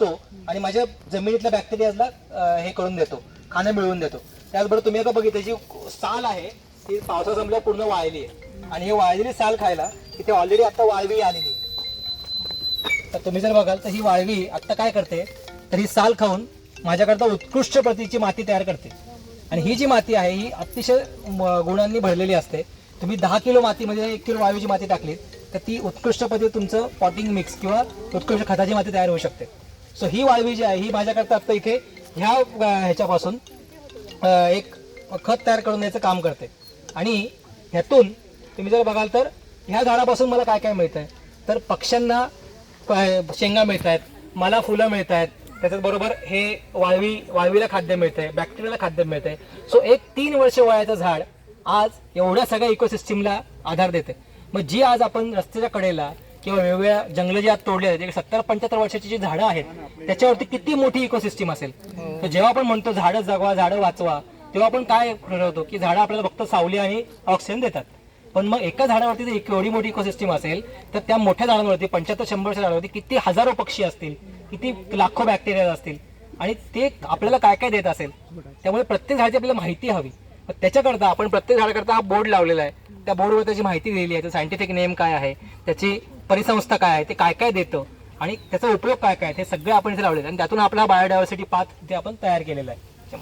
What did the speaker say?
आणि माझ्या जमिनीतल्या बॅक्टेरियाला हे करून देतो, खाणं मिळवून देतो. त्याचबरोबर तुम्ही आता बघितलं जी साल आहे ती पावसा संपल्या पूर्ण वाळली आहे आणि हे वाळलेली साल खायला इथे ऑलरेडी आता वाळवी आलेली आहे. तर तुम्ही जर बघाल तर ही वाळवी आता काय करते तर ही साल खाऊन माझ्याकरता उत्कृष्ट प्रतीची माती तयार करते. आणि ही जी माती आहे ही अतिशय गुणांनी भरलेली असते. तुम्ही 10 किलो मातीमध्ये 1 किलो वाळवीची माती टाकली तर ती उत्कृष्ट पद्धतीने तुमचं पॉटिंग मिक्स किंवा उत्कृष्ट खताची माती तयार होऊ शकते. सो ही वाळवी जी आहे ही माझ्याकरता आता इथे ह्या ह्याच्यापासून एक खत तयार करून द्यायचं काम करते. आणि ह्यातून तुम्ही जर बघाल तर ह्या झाडापासून मला काय काय मिळतं आहे तर पक्ष्यांना शेंगा मिळत आहेत, मला फुलं मिळत आहेत, त्याच्याबरोबर हे वाळवीला खाद्य मिळतं आहे, बॅक्टेरियाला खाद्य मिळतं आहे. सो एक 3 वर्ष वयाचं झाड आज एवढ्या सगळ्या इकोसिस्टीमला आधार देते. मग जी आज आपण रस्त्याच्या कडेला किंवा वेगवेगळ्या जंगलं जी आज तोडली आहेत 70-75 वर्षाची जी झाडं आहेत त्याच्यावरती किती मोठी इकोसिस्टीम असेल. तर जेव्हा आपण म्हणतो झाडं जगवा झाडं वाचवा तेव्हा आपण काय ठरवतो की झाडं आपल्याला फक्त सावली आणि ऑक्सिजन देतात. पण मग एका झाडावरती जर एवढी मोठी इकोसिस्टीम असेल तर त्या मोठ्या झाडांवरती 75-100 झाडावरती किती हजारो पक्षी असतील, किती लाखो बॅक्टेरिया असतील आणि ते आपल्याला काय काय देत असेल. त्यामुळे प्रत्येक झाडाची आपल्याला माहिती हवी. त्याच्याकरता आपण प्रत्येक झाडाकरता हा बोर्ड लावलेला आहे. त्या बोर्डवर त्याची माहिती दिलेली आहे, सायंटिफिक नेम काय आहे, त्याची परिसंस्था काय आहे, ते काय काय देतं आणि त्याचा उपयोग काय काय हे सगळं आपण इथे लावलेलं आहे. आणि त्यातून आपला बायोडायव्हर्सिटी पाथ इथे आपण तयार केलेला आहे.